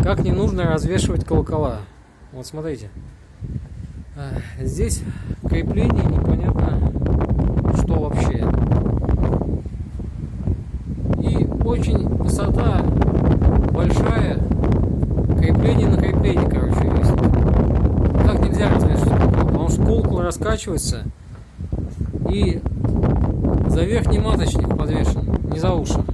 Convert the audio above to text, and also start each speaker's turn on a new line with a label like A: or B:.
A: Как не нужно развешивать колокола. Вот смотрите. Здесь крепление непонятно что вообще. И очень высота большая. Крепление на крепление, короче, есть. Так нельзя развешивать колокол, потому что колокол раскачивается и за верхний маточник подвешен, не за уши.